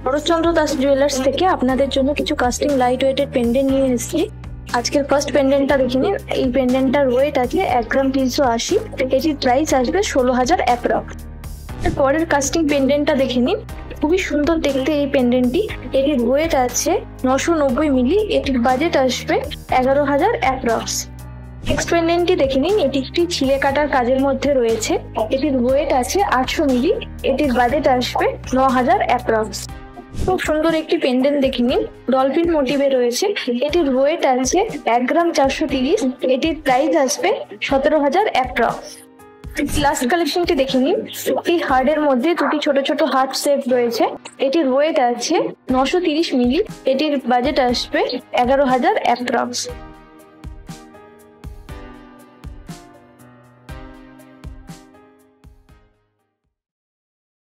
Saratchandra Das jewellers থেকে আপনাদের জন্য কিছু কাস্টিং লাইট ওয়েটেড পেন্ডেন্ট নিয়ে এসেছি। আজকের ফার্স্ট পেন্ডেন্টটা দেখে নিন। এই পেন্ডেন্টটার ওয়েট আছে 1 গ্রাম 380। এটির প্রাইস আসবে 16,000 অ্যাপ্রক্স। পরের কাস্টিং পেন্ডেন্টটা দেখে নিন। খুবই সুন্দর দেখতে এই পেন্ডেন্টটি। এটির ওয়েট আছে 990 মিলি। এটির বাজেট আসবে 11,000 অ্যাপ্রক্স। নেক্সট পেন্ডেন্টটি দেখে নিন। এটি একটি ছিলে কাটার কাজের মধ্যে রয়েছে। এটির ওয়েট আছে 800 মিলি। এটির বাজেট আসবে 9,000 অ্যাপ্রক্স। খুব সুন্দর একটি পেন্ডেন্ট দেখে নিন। ডলফিন মোটিভে রয়েছে। এটির ওয়েট আছে 1 গ্রাম 430। এটির প্রাইস আসবে 17,000 অ্যাপ্রক্স। লাস্ট কালেকশনটি দেখে নিন। এই হার্ডের মধ্যে দুটি ছোট ছোট হার্ট শেপ রয়েছে। এটির ওয়েট আছে 930 মিলি। এটির বাজেট আসবে 11,000 অ্যাপ্রক্স।